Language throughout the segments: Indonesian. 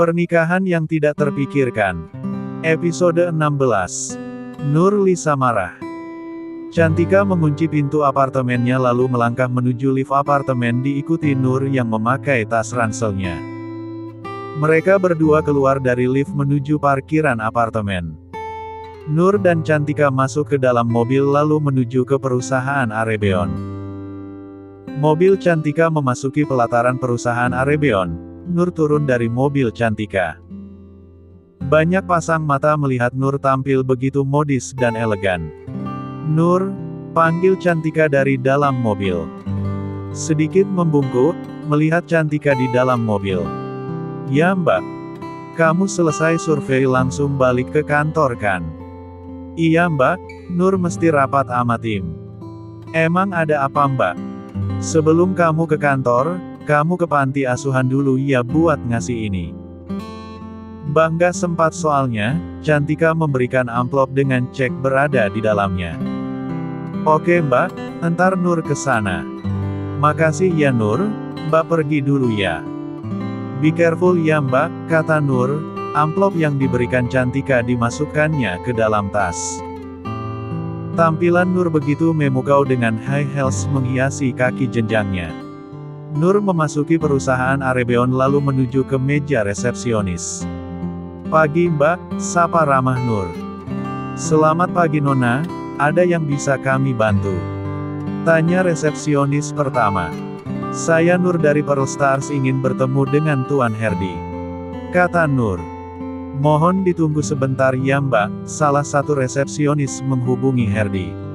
Pernikahan yang tidak terpikirkan. Episode 16. Nur Lisa marah. Cantika mengunci pintu apartemennya lalu melangkah menuju lift apartemen diikuti Nur yang memakai tas ranselnya. Mereka berdua keluar dari lift menuju parkiran apartemen. Nur dan Cantika masuk ke dalam mobil lalu menuju ke perusahaan Arebeon. Mobil Cantika memasuki pelataran perusahaan Arebeon. Nur turun dari mobil Cantika. Banyak pasang mata melihat Nur tampil begitu modis dan elegan. "Nur," panggil Cantika dari dalam mobil. Sedikit membungkuk, melihat Cantika di dalam mobil. "Ya Mbak. Kamu selesai survei langsung balik ke kantor kan?" "Iya Mbak." Nur mesti rapat sama tim. "Emang ada apa Mbak?" "Sebelum kamu ke kantor, kamu ke panti asuhan dulu ya buat ngasih ini." "Mbak nggak sempat soalnya." Cantika memberikan amplop dengan cek berada di dalamnya. "Oke Mbak, entar Nur ke sana." "Makasih ya Nur, Mbak pergi dulu ya." "Be careful ya Mbak," kata Nur. Amplop yang diberikan Cantika dimasukkannya ke dalam tas. Tampilan Nur begitu memukau dengan high heels menghiasi kaki jenjangnya. Nur memasuki perusahaan Arebeon lalu menuju ke meja resepsionis. "Pagi Mbak," sapa ramah Nur. "Selamat pagi Nona, ada yang bisa kami bantu?" tanya resepsionis pertama. "Saya Nur dari Pearl Stars ingin bertemu dengan Tuan Herdi," kata Nur. "Mohon ditunggu sebentar ya Mbak," salah satu resepsionis menghubungi Herdi.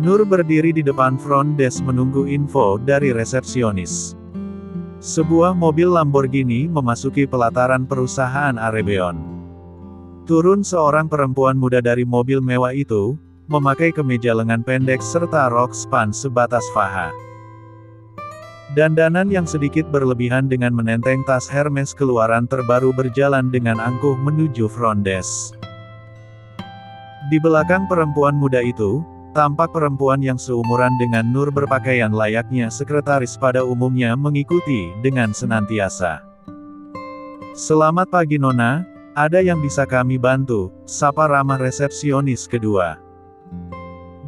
Nur berdiri di depan front desk menunggu info dari resepsionis. Sebuah mobil Lamborghini memasuki pelataran perusahaan Arebeon. Turun seorang perempuan muda dari mobil mewah itu, memakai kemeja lengan pendek serta rok span sebatas paha. Dandanan yang sedikit berlebihan dengan menenteng tas Hermes keluaran terbaru berjalan dengan angkuh menuju front desk. Di belakang perempuan muda itu, tampak perempuan yang seumuran dengan Nur berpakaian layaknya sekretaris pada umumnya mengikuti dengan senantiasa. "Selamat pagi Nona, ada yang bisa kami bantu?" sapa ramah resepsionis kedua.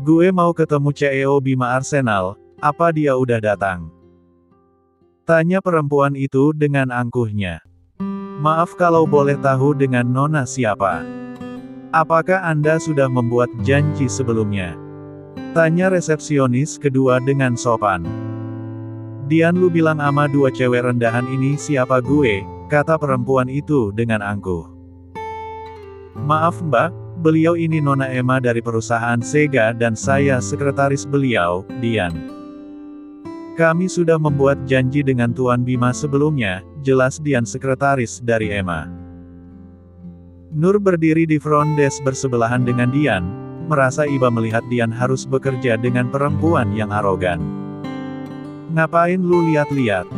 "Gue mau ketemu CEO Bima Arsenal, apa dia udah datang?" tanya perempuan itu dengan angkuhnya. "Maaf kalau boleh tahu dengan Nona siapa? Apakah Anda sudah membuat janji sebelumnya?" tanya resepsionis kedua dengan sopan. "Dian lu bilang ama dua cewek rendahan ini siapa gue," kata perempuan itu dengan angkuh. "Maaf Mbak, beliau ini Nona Emma dari perusahaan Sega dan saya sekretaris beliau, Dian. Kami sudah membuat janji dengan Tuan Bima sebelumnya," jelas Dian sekretaris dari Emma. Nur berdiri di front desk bersebelahan dengan Dian, merasa iba melihat Dian harus bekerja dengan perempuan yang arogan. "Ngapain lu lihat-lihat?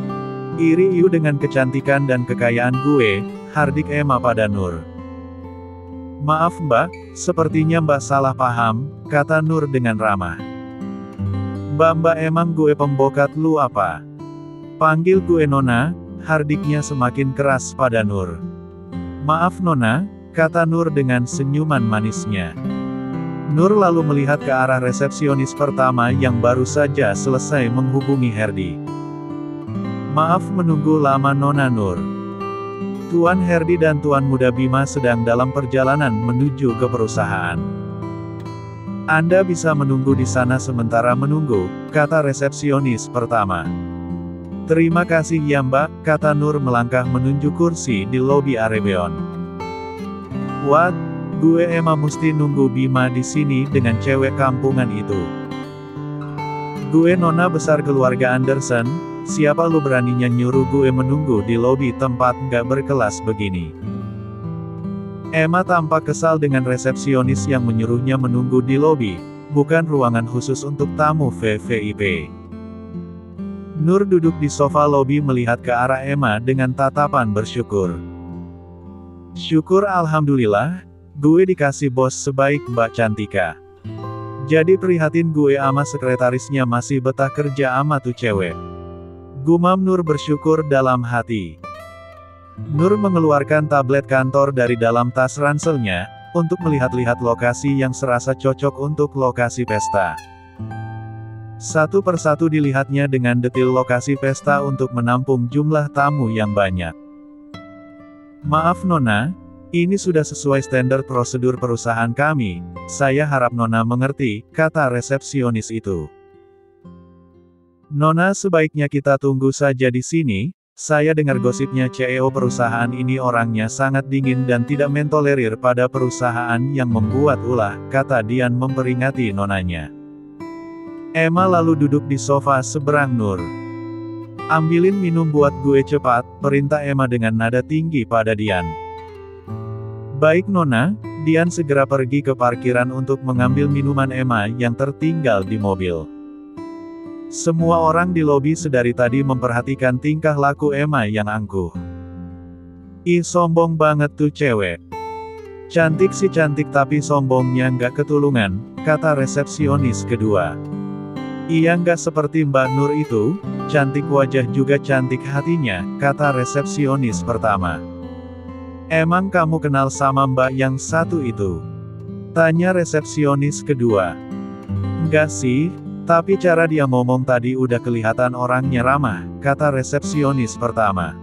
Iri iu dengan kecantikan dan kekayaan gue," hardik Emma pada Nur. "Maaf Mbak, sepertinya Mbak salah paham," kata Nur dengan ramah. "Mbak emang gue pembokat lu apa? Panggil gue Nona," hardiknya semakin keras pada Nur. "Maaf Nona," kata Nur dengan senyuman manisnya. Nur lalu melihat ke arah resepsionis pertama yang baru saja selesai menghubungi Herdi. "Maaf menunggu lama Nona Nur. Tuan Herdi dan Tuan Muda Bima sedang dalam perjalanan menuju ke perusahaan. Anda bisa menunggu di sana sementara menunggu," kata resepsionis pertama. "Terima kasih ya Mbak," kata Nur melangkah menuju kursi di lobi Arebeon. "What? Gue emang mesti nunggu Bima di sini dengan cewek kampungan itu. Gue nona besar keluarga Anderson, siapa lu beraninya nyuruh gue menunggu di lobi tempat nggak berkelas begini?" Emma tampak kesal dengan resepsionis yang menyuruhnya menunggu di lobi, bukan ruangan khusus untuk tamu VVIP. Nur duduk di sofa lobi melihat ke arah Emma dengan tatapan bersyukur. "Syukur alhamdulillah, gue dikasih bos sebaik Mbak Cantika. Jadi prihatin gue ama sekretarisnya masih betah kerja ama tuh cewek." Gumam Nur bersyukur dalam hati. Nur mengeluarkan tablet kantor dari dalam tas ranselnya, untuk melihat-lihat lokasi yang serasa cocok untuk lokasi pesta. Satu persatu dilihatnya dengan detil lokasi pesta untuk menampung jumlah tamu yang banyak. Maaf Nona, ini sudah sesuai standar prosedur perusahaan kami, saya harap Nona mengerti, kata resepsionis itu. Nona sebaiknya kita tunggu saja di sini, saya dengar gosipnya CEO perusahaan ini orangnya sangat dingin dan tidak mentolerir pada perusahaan yang membuat ulah, kata Dian memperingati nonanya. Emma lalu duduk di sofa seberang Nur. Ambilin minum buat gue cepat, perintah Emma dengan nada tinggi pada Dian. Baik Nona, Dian segera pergi ke parkiran untuk mengambil minuman Emma yang tertinggal di mobil. Semua orang di lobi sedari tadi memperhatikan tingkah laku Emma yang angkuh. Ih sombong banget tuh cewek. Cantik sih cantik tapi sombongnya nggak ketulungan, kata resepsionis kedua. Iya nggak seperti Mbak Nur itu, cantik wajah juga cantik hatinya, kata resepsionis pertama. Emang kamu kenal sama Mbak yang satu itu? Tanya resepsionis kedua. Enggak sih, tapi cara dia ngomong tadi udah kelihatan orangnya ramah, kata resepsionis pertama.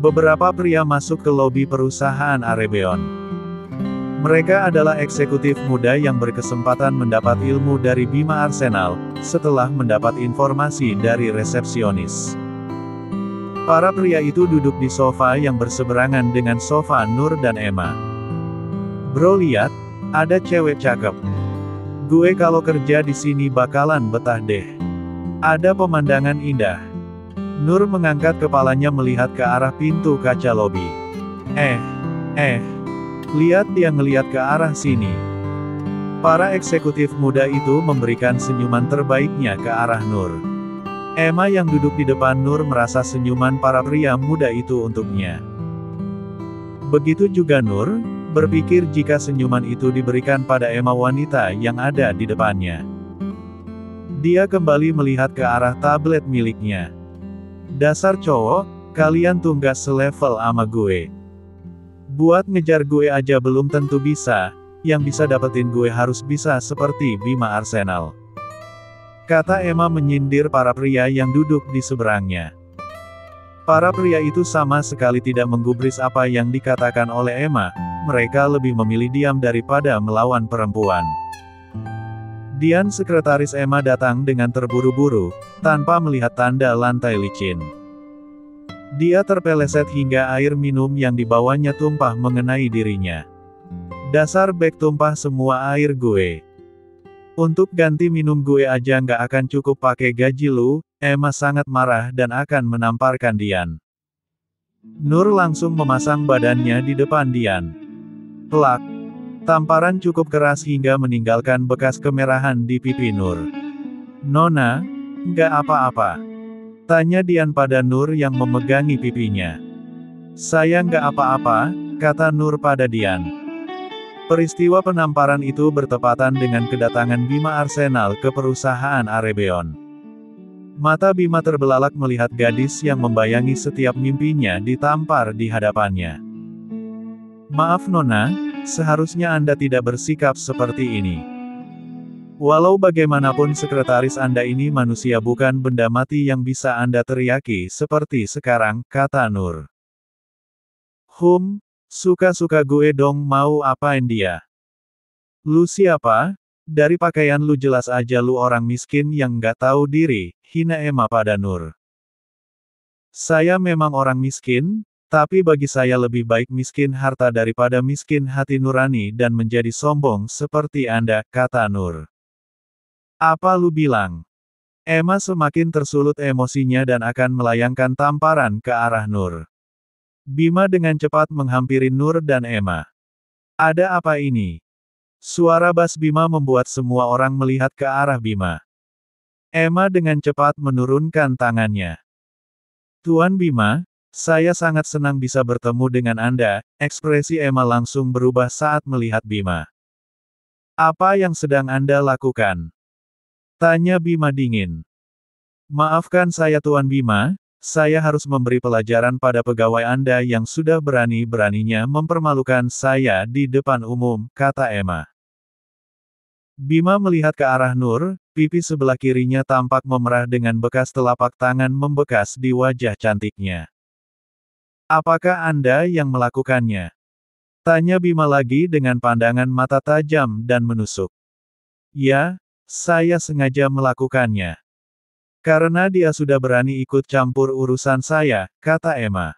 Beberapa pria masuk ke lobi perusahaan Arebeon. Mereka adalah eksekutif muda yang berkesempatan mendapat ilmu dari Bima Arsenal, setelah mendapat informasi dari resepsionis. Para pria itu duduk di sofa yang berseberangan dengan sofa Nur dan Emma. Bro lihat, ada cewek cakep. Gue kalau kerja di sini bakalan betah deh. Ada pemandangan indah. Nur mengangkat kepalanya melihat ke arah pintu kaca lobi. Lihat dia ngelihat ke arah sini. Para eksekutif muda itu memberikan senyuman terbaiknya ke arah Nur. Emma yang duduk di depan Nur merasa senyuman para pria muda itu untuknya. Begitu juga Nur, berpikir jika senyuman itu diberikan pada Emma wanita yang ada di depannya. Dia kembali melihat ke arah tablet miliknya. Dasar cowok, kalian tuh nggak selevel ama gue. Buat ngejar gue aja belum tentu bisa, yang bisa dapetin gue harus bisa seperti Bima Arsenal. Kata Emma menyindir para pria yang duduk di seberangnya. Para pria itu sama sekali tidak menggubris apa yang dikatakan oleh Emma, mereka lebih memilih diam daripada melawan perempuan. Dian sekretaris Emma datang dengan terburu-buru, tanpa melihat tanda lantai licin. Dia terpeleset hingga air minum yang dibawanya tumpah mengenai dirinya. Dasar bek tumpah semua air gue. Untuk ganti minum gue aja nggak akan cukup pakai gaji lu, Emma sangat marah dan akan menamparkan Dian. Nur langsung memasang badannya di depan Dian. Plak. Tamparan cukup keras hingga meninggalkan bekas kemerahan di pipi Nur. Nona, nggak apa-apa. Tanya Dian pada Nur yang memegangi pipinya. Saya nggak apa-apa, kata Nur pada Dian. Peristiwa penamparan itu bertepatan dengan kedatangan Bima Arsenal ke perusahaan Arebeon. Mata Bima terbelalak melihat gadis yang membayangi setiap mimpinya ditampar di hadapannya. Maaf Nona, seharusnya Anda tidak bersikap seperti ini. Walau bagaimanapun sekretaris Anda ini manusia bukan benda mati yang bisa Anda teriaki seperti sekarang, kata Nur. Suka-suka gue dong mau apain dia. Lu siapa? Dari pakaian lu jelas aja lu orang miskin yang nggak tahu diri, hina Emma pada Nur. Saya memang orang miskin, tapi bagi saya lebih baik miskin harta daripada miskin hati nurani dan menjadi sombong seperti Anda, kata Nur. Apa lu bilang? Emma semakin tersulut emosinya dan akan melayangkan tamparan ke arah Nur. Bima dengan cepat menghampiri Nur dan Emma. Ada apa ini? Suara bas Bima membuat semua orang melihat ke arah Bima. Emma dengan cepat menurunkan tangannya. Tuan Bima, saya sangat senang bisa bertemu dengan Anda, ekspresi Emma langsung berubah saat melihat Bima. Apa yang sedang Anda lakukan? Tanya Bima dingin. Maafkan saya Tuan Bima, saya harus memberi pelajaran pada pegawai Anda yang sudah berani-beraninya mempermalukan saya di depan umum, kata Emma. Bima melihat ke arah Nur, pipi sebelah kirinya tampak memerah dengan bekas telapak tangan membekas di wajah cantiknya. Apakah Anda yang melakukannya? Tanya Bima lagi dengan pandangan mata tajam dan menusuk. Ya, saya sengaja melakukannya. Karena dia sudah berani ikut campur urusan saya, kata Emma.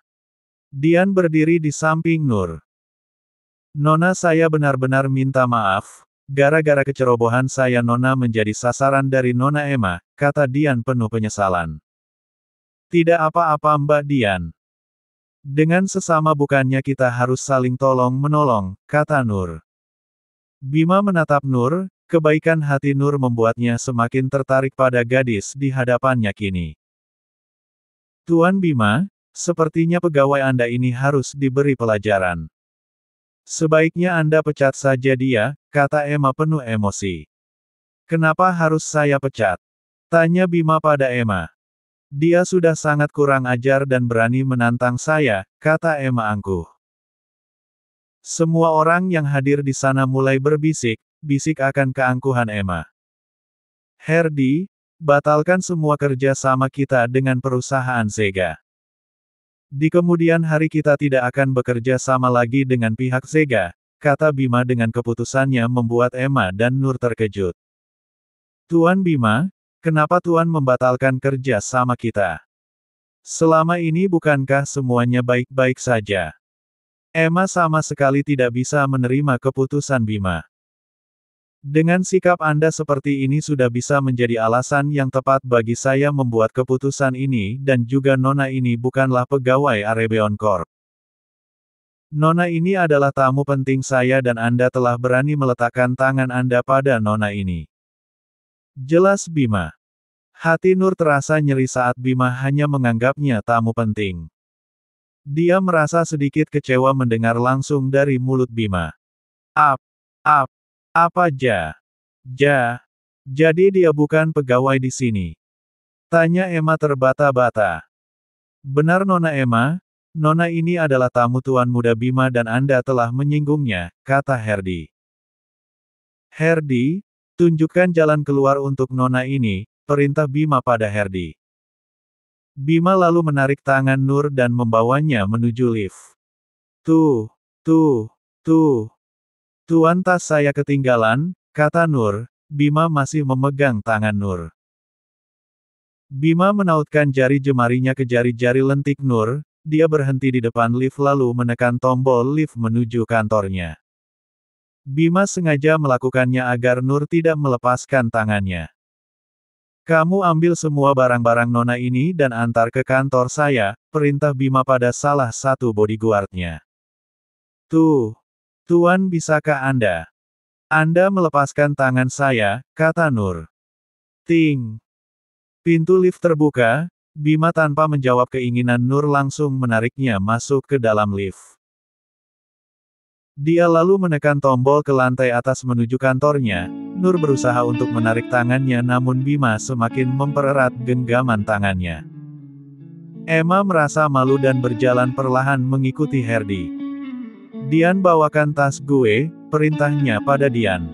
Dian berdiri di samping Nur. Nona, saya benar-benar minta maaf. Gara-gara kecerobohan saya Nona menjadi sasaran dari Nona Emma, kata Dian penuh penyesalan. Tidak apa-apa Mbak Dian. Dengan sesama bukannya kita harus saling tolong-menolong, kata Nur. Bima menatap Nur, kebaikan hati Nur membuatnya semakin tertarik pada gadis di hadapannya kini. Tuan Bima, sepertinya pegawai Anda ini harus diberi pelajaran. Sebaiknya Anda pecat saja dia, kata Emma penuh emosi. Kenapa harus saya pecat? Tanya Bima pada Emma. Dia sudah sangat kurang ajar dan berani menantang saya, kata Emma angkuh. Semua orang yang hadir di sana mulai berbisik akan keangkuhan Emma. Herdi, batalkan semua kerja sama kita dengan perusahaan Zega. Di kemudian hari kita tidak akan bekerja sama lagi dengan pihak Zega, kata Bima dengan keputusannya membuat Emma dan Nur terkejut. Tuan Bima, kenapa Tuan membatalkan kerja sama kita? Selama ini bukankah semuanya baik-baik saja? Emma sama sekali tidak bisa menerima keputusan Bima. Dengan sikap Anda seperti ini sudah bisa menjadi alasan yang tepat bagi saya membuat keputusan ini dan juga Nona ini bukanlah pegawai Arebeon Corp. Nona ini adalah tamu penting saya dan Anda telah berani meletakkan tangan Anda pada Nona ini. Jelas Bima. Hati Nur terasa nyeri saat Bima hanya menganggapnya tamu penting. Dia merasa sedikit kecewa mendengar langsung dari mulut Bima. Apa jadi dia bukan pegawai di sini? Tanya Emma terbata-bata. Benar Nona Emma, Nona ini adalah tamu Tuan Muda Bima dan Anda telah menyinggungnya, kata Herdi. Herdi, tunjukkan jalan keluar untuk Nona ini, perintah Bima pada Herdi. Bima lalu menarik tangan Nur dan membawanya menuju lift. Tuan tas saya ketinggalan, kata Nur, Bima masih memegang tangan Nur. Bima menautkan jari jemarinya ke jari-jari lentik Nur, dia berhenti di depan lift lalu menekan tombol lift menuju kantornya. Bima sengaja melakukannya agar Nur tidak melepaskan tangannya. Kamu ambil semua barang-barang Nona ini dan antar ke kantor saya, perintah Bima pada salah satu bodyguardnya. Tuan bisakah Anda? Anda melepaskan tangan saya, kata Nur. Ting. Pintu lift terbuka, Bima tanpa menjawab keinginan Nur langsung menariknya masuk ke dalam lift. Dia lalu menekan tombol ke lantai atas menuju kantornya. Nur berusaha untuk menarik tangannya namun Bima semakin mempererat genggaman tangannya. Emma merasa malu dan berjalan perlahan mengikuti Herdi. Dian bawakan tas gue, perintahnya pada Dian.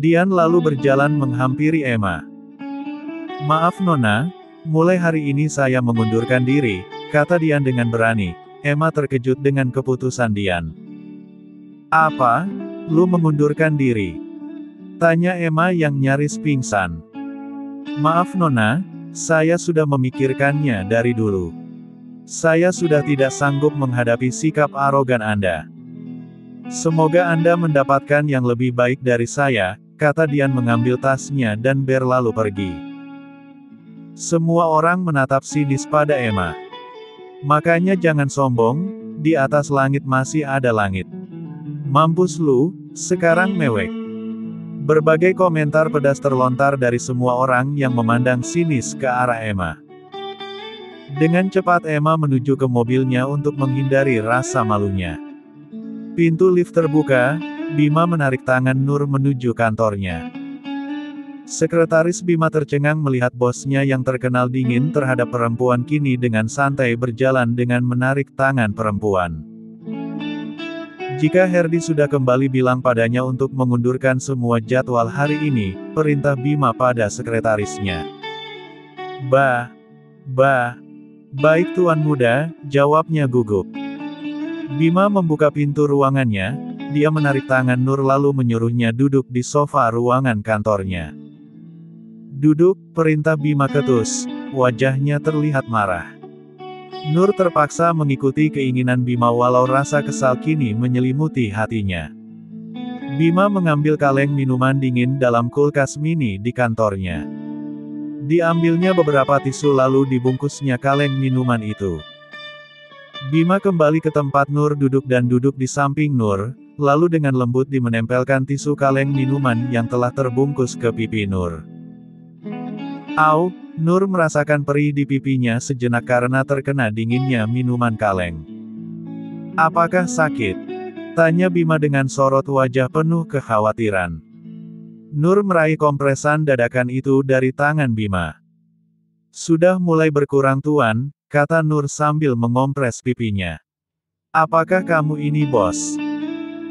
Dian lalu berjalan menghampiri Emma. Maaf Nona, mulai hari ini saya mengundurkan diri, kata Dian dengan berani. Emma terkejut dengan keputusan Dian. Apa? Lu mengundurkan diri? Tanya Emma yang nyaris pingsan. Maaf Nona, saya sudah memikirkannya dari dulu. Saya sudah tidak sanggup menghadapi sikap arogan Anda. Semoga Anda mendapatkan yang lebih baik dari saya, kata Dian mengambil tasnya dan berlalu pergi. Semua orang menatap sinis pada Emma. Makanya jangan sombong, di atas langit masih ada langit. Mampus lu, sekarang mewek. Berbagai komentar pedas terlontar dari semua orang yang memandang sinis ke arah Emma. Dengan cepat Emma menuju ke mobilnya untuk menghindari rasa malunya. Pintu lift terbuka, Bima menarik tangan Nur menuju kantornya. Sekretaris Bima tercengang melihat bosnya yang terkenal dingin terhadap perempuan kini dengan santai berjalan dengan menarik tangan perempuan. Jika Herdi sudah kembali bilang padanya untuk mengundurkan semua jadwal hari ini, perintah Bima pada sekretarisnya. Baik Tuan Muda, jawabnya gugup. Bima membuka pintu ruangannya, dia menarik tangan Nur lalu menyuruhnya duduk di sofa ruangan kantornya. Duduk, perintah Bima ketus, wajahnya terlihat marah. Nur terpaksa mengikuti keinginan Bima walau rasa kesal kini menyelimuti hatinya. Bima mengambil kaleng minuman dingin dalam kulkas mini di kantornya. Diambilnya beberapa tisu lalu dibungkusnya kaleng minuman itu. Bima kembali ke tempat Nur duduk dan duduk di samping Nur, lalu dengan lembut menempelkan tisu kaleng minuman yang telah terbungkus ke pipi Nur. Au, Nur merasakan perih di pipinya sejenak karena terkena dinginnya minuman kaleng. Apakah sakit? Tanya Bima dengan sorot wajah penuh kekhawatiran. Nur meraih kompresan dadakan itu dari tangan Bima. Sudah mulai berkurang Tuan, kata Nur sambil mengompres pipinya. Apakah kamu ini bos?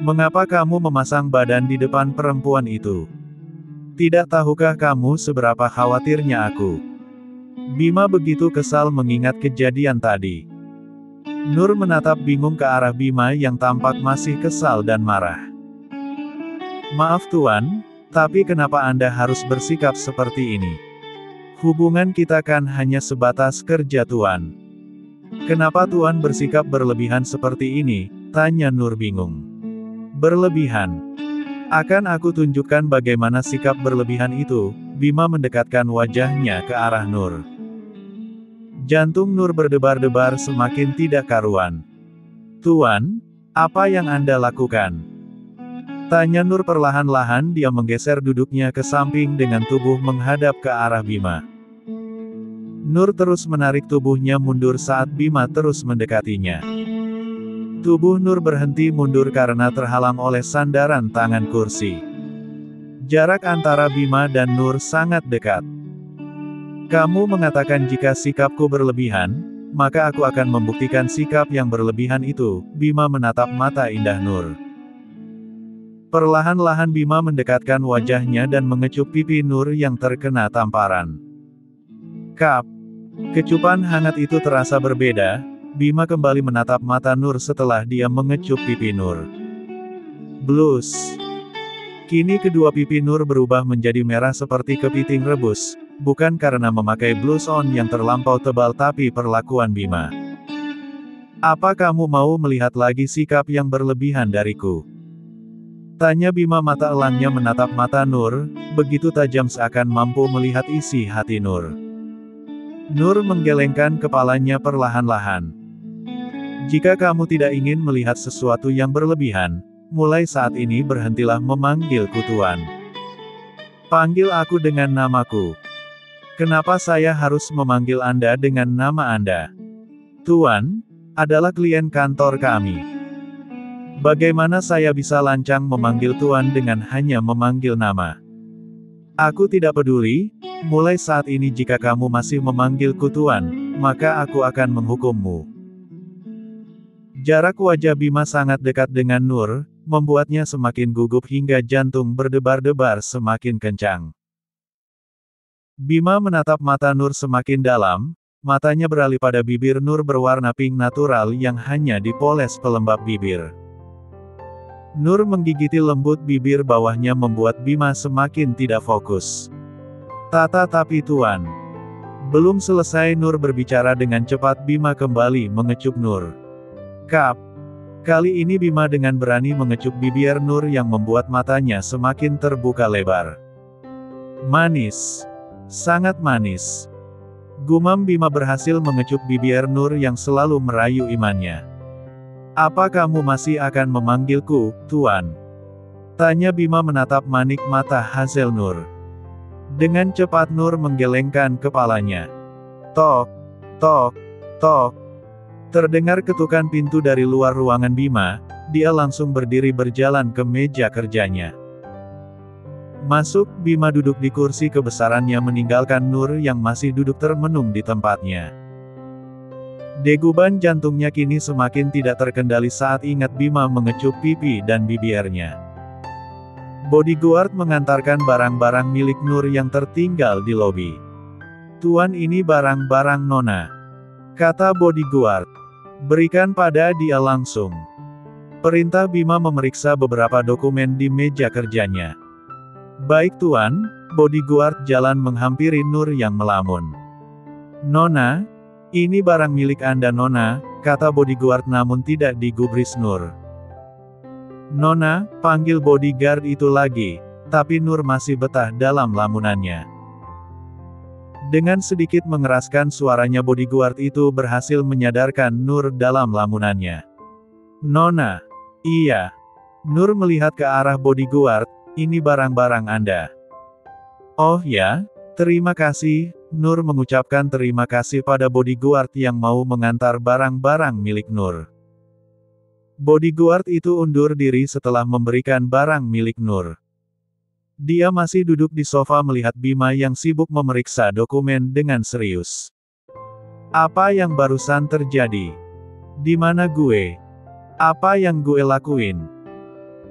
Mengapa kamu memasang badan di depan perempuan itu? Tidak tahukah kamu seberapa khawatirnya aku? Bima begitu kesal mengingat kejadian tadi. Nur menatap bingung ke arah Bima yang tampak masih kesal dan marah. Maaf Tuan, tapi kenapa Anda harus bersikap seperti ini? Hubungan kita kan hanya sebatas kerja Tuan. Kenapa Tuan bersikap berlebihan seperti ini? Tanya Nur bingung. Berlebihan? Akan aku tunjukkan bagaimana sikap berlebihan itu. Bima mendekatkan wajahnya ke arah Nur. Jantung Nur berdebar-debar semakin tidak karuan. Tuan, apa yang Anda lakukan? Tanya Nur perlahan-lahan. Dia menggeser duduknya ke samping dengan tubuh menghadap ke arah Bima. Nur terus menarik tubuhnya mundur saat Bima terus mendekatinya. Tubuh Nur berhenti mundur karena terhalang oleh sandaran tangan kursi. Jarak antara Bima dan Nur sangat dekat. Kamu mengatakan jika sikapku berlebihan, maka aku akan membuktikan sikap yang berlebihan itu. Bima menatap mata indah Nur. Perlahan-lahan Bima mendekatkan wajahnya dan mengecup pipi Nur yang terkena tamparan. Kap. Kecupan hangat itu terasa berbeda. Bima kembali menatap mata Nur setelah dia mengecup pipi Nur. Blus. Kini kedua pipi Nur berubah menjadi merah seperti kepiting rebus, bukan karena memakai blush on yang terlampau tebal tapi perlakuan Bima. Apa kamu mau melihat lagi sikap yang berlebihan dariku? Tanya Bima mata elangnya menatap mata Nur, begitu tajam seakan mampu melihat isi hati Nur. Nur menggelengkan kepalanya perlahan-lahan. Jika kamu tidak ingin melihat sesuatu yang berlebihan, mulai saat ini berhentilah memanggilku Tuan. Panggil aku dengan namaku. Kenapa saya harus memanggil Anda dengan nama Anda? Tuan, adalah klien kantor kami. Bagaimana saya bisa lancang memanggil Tuan dengan hanya memanggil nama? Aku tidak peduli, mulai saat ini jika kamu masih memanggilku Tuan, maka aku akan menghukummu. Jarak wajah Bima sangat dekat dengan Nur, membuatnya semakin gugup hingga jantung berdebar-debar semakin kencang. Bima menatap mata Nur semakin dalam, matanya beralih pada bibir Nur berwarna pink natural yang hanya dipoles pelembab bibir. Nur menggigiti lembut bibir bawahnya membuat Bima semakin tidak fokus. Tapi Tuan. Belum selesai Nur berbicara dengan cepat Bima kembali mengecup Nur. Kap. Kali ini Bima dengan berani mengecup bibir Nur yang membuat matanya semakin terbuka lebar. Manis. Sangat manis. Gumam Bima berhasil mengecup bibir Nur yang selalu merayu imannya. Apa kamu masih akan memanggilku, Tuan? Tanya Bima menatap manik mata Hazel Nur. Dengan cepat Nur menggelengkan kepalanya. Tok, tok, tok. Terdengar ketukan pintu dari luar ruangan Bima, dia langsung berdiri berjalan ke meja kerjanya. Masuk, Bima duduk di kursi kebesarannya meninggalkan Nur yang masih duduk termenung di tempatnya. Deguban jantungnya kini semakin tidak terkendali saat ingat Bima mengecup pipi dan bibirnya. Bodyguard mengantarkan barang-barang milik Nur yang tertinggal di lobi. "Tuan, ini barang-barang Nona," kata bodyguard. "Berikan pada dia langsung." Perintah Bima memeriksa beberapa dokumen di meja kerjanya. "Baik Tuan." Bodyguard jalan menghampiri Nur yang melamun. "Nona, ini barang milik Anda Nona," kata bodyguard namun tidak digubris Nur. "Nona," panggil bodyguard itu lagi, tapi Nur masih betah dalam lamunannya. Dengan sedikit mengeraskan suaranya bodyguard itu berhasil menyadarkan Nur dalam lamunannya. "Nona." "Iya." Nur melihat ke arah bodyguard, "Ini barang-barang Anda." "Oh ya, terima kasih." Nur mengucapkan terima kasih pada bodyguard yang mau mengantar barang-barang milik Nur. Bodyguard itu undur diri setelah memberikan barang milik Nur. Dia masih duduk di sofa melihat Bima yang sibuk memeriksa dokumen dengan serius. "Apa yang barusan terjadi? Di mana gue? Apa yang gue lakuin?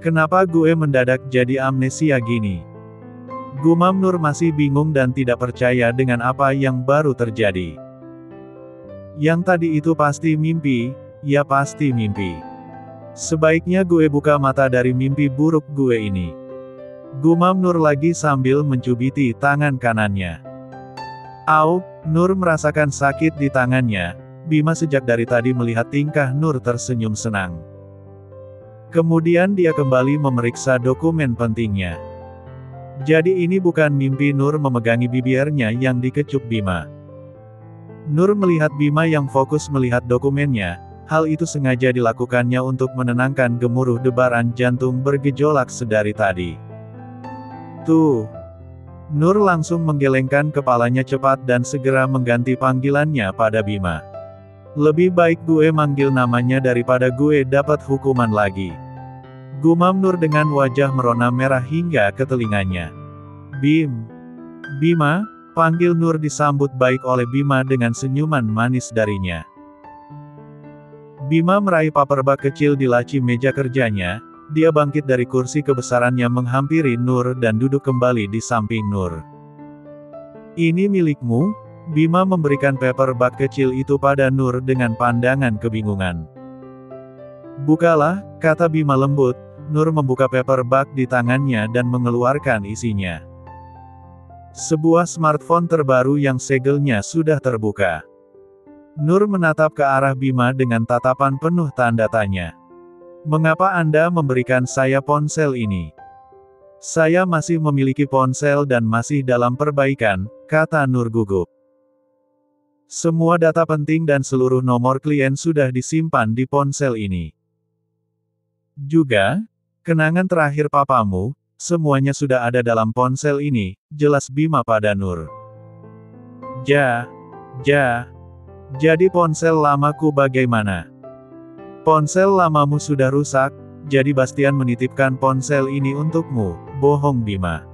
Kenapa gue mendadak jadi amnesia gini?" Gumam Nur masih bingung dan tidak percaya dengan apa yang baru terjadi. "Yang tadi itu pasti mimpi, ya pasti mimpi. Sebaiknya gue buka mata dari mimpi buruk gue ini." Gumam Nur lagi sambil mencubiti tangan kanannya. "Au!" Nur merasakan sakit di tangannya. Bima sejak dari tadi melihat tingkah Nur tersenyum senang. Kemudian dia kembali memeriksa dokumen pentingnya. Jadi ini bukan mimpi. Nur memegangi bibirnya yang dikecup Bima. Nur melihat Bima yang fokus melihat dokumennya. Hal itu sengaja dilakukannya untuk menenangkan gemuruh debaran jantung bergejolak sedari tadi. "Tuh." Nur langsung menggelengkan kepalanya cepat dan segera mengganti panggilannya pada Bima. "Lebih baik gue manggil namanya daripada gue dapat hukuman lagi." Gumam Nur dengan wajah merona merah hingga ke telinganya. Bima," panggil Nur disambut baik oleh Bima dengan senyuman manis darinya. Bima meraih paperback kecil di laci meja kerjanya. Dia bangkit dari kursi kebesarannya menghampiri Nur dan duduk kembali di samping Nur. "Ini milikmu?" Bima memberikan paperback kecil itu pada Nur dengan pandangan kebingungan. "Bukalah," kata Bima lembut. Nur membuka paperback di tangannya dan mengeluarkan isinya. Sebuah smartphone terbaru yang segelnya sudah terbuka. Nur menatap ke arah Bima dengan tatapan penuh tanda tanya. "Mengapa Anda memberikan saya ponsel ini?" "Saya masih memiliki ponsel dan masih dalam perbaikan," kata Nur gugup. "Semua data penting dan seluruh nomor klien sudah disimpan di ponsel ini. Juga, kenangan terakhir papamu, semuanya sudah ada dalam ponsel ini," jelas Bima pada Nur. Jadi ponsel lamaku bagaimana?" "Ponsel lamamu sudah rusak, jadi Bastian menitipkan ponsel ini untukmu." "Bohong Bima."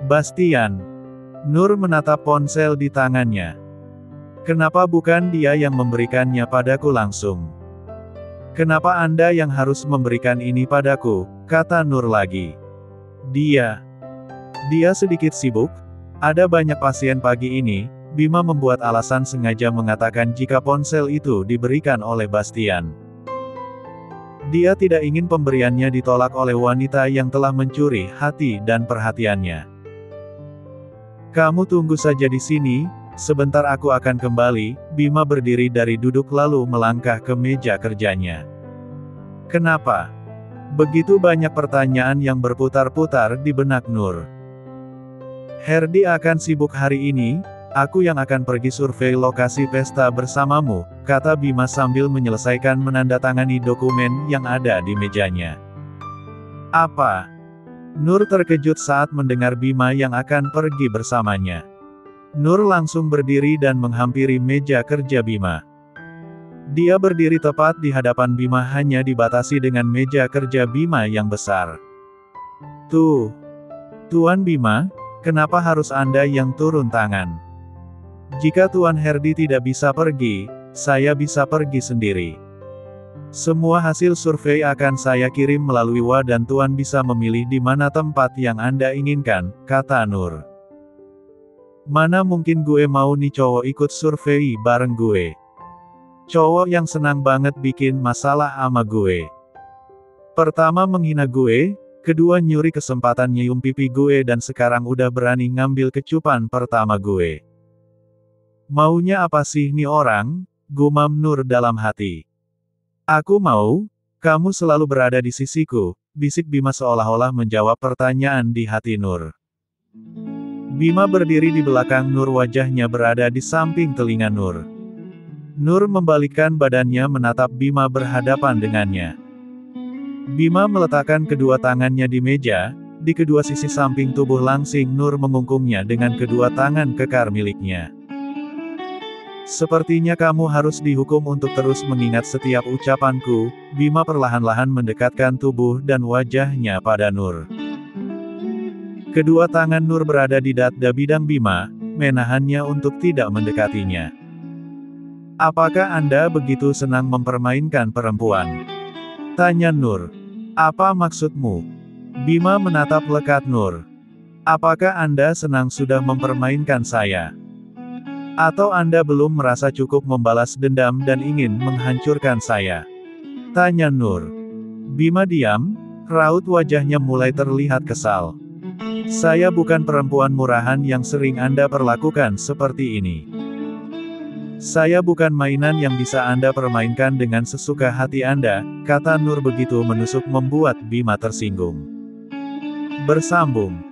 "Bastian?" Nur menatap ponsel di tangannya. "Kenapa bukan dia yang memberikannya padaku langsung? Kenapa Anda yang harus memberikan ini padaku?" kata Nur lagi. Dia sedikit sibuk. Ada banyak pasien pagi ini." Bima membuat alasan sengaja mengatakan jika ponsel itu diberikan oleh Bastian. Dia tidak ingin pemberiannya ditolak oleh wanita yang telah mencuri hati dan perhatiannya. "Kamu tunggu saja di sini, sebentar aku akan kembali." Bima berdiri dari duduk lalu melangkah ke meja kerjanya. "Kenapa?" Begitu banyak pertanyaan yang berputar-putar di benak Nur. "Herdi akan sibuk hari ini, aku yang akan pergi survei lokasi pesta bersamamu," kata Bima sambil menyelesaikan menandatangani dokumen yang ada di mejanya. "Apa?" Nur terkejut saat mendengar Bima yang akan pergi bersamanya. Nur langsung berdiri dan menghampiri meja kerja Bima. Dia berdiri tepat di hadapan Bima hanya dibatasi dengan meja kerja Bima yang besar. "Tuh. Tuan Bima, kenapa harus Anda yang turun tangan? Jika Tuan Herdi tidak bisa pergi, saya bisa pergi sendiri. Semua hasil survei akan saya kirim melalui WA dan Tuan bisa memilih di mana tempat yang Anda inginkan, kata Nur. Mana mungkin gue mau nih cowok ikut survei bareng gue. Cowok yang senang banget bikin masalah ama gue. Pertama menghina gue, kedua nyuri kesempatan nyium pipi gue dan sekarang udah berani ngambil kecupan pertama gue. Maunya apa sih nih orang? Gumam Nur dalam hati. Aku mau, kamu selalu berada di sisiku, bisik Bima seolah-olah menjawab pertanyaan di hati Nur. Bima berdiri di belakang Nur, wajahnya berada di samping telinga Nur. Nur membalikkan badannya menatap Bima berhadapan dengannya. Bima meletakkan kedua tangannya di meja, di kedua sisi samping tubuh langsing Nur mengungkungnya dengan kedua tangan kekar miliknya. Sepertinya kamu harus dihukum untuk terus mengingat setiap ucapanku, Bima perlahan-lahan mendekatkan tubuh dan wajahnya pada Nur. Kedua tangan Nur berada di dada bidang Bima, menahannya untuk tidak mendekatinya. Apakah Anda begitu senang mempermainkan perempuan? Tanya Nur. Apa maksudmu? Bima menatap lekat Nur. Apakah Anda senang sudah mempermainkan saya? Atau Anda belum merasa cukup membalas dendam dan ingin menghancurkan saya? Tanya Nur. Bima diam, raut wajahnya mulai terlihat kesal. Saya bukan perempuan murahan yang sering Anda perlakukan seperti ini. Saya bukan mainan yang bisa Anda permainkan dengan sesuka hati Anda, kata Nur begitu menusuk membuat Bima tersinggung. Bersambung.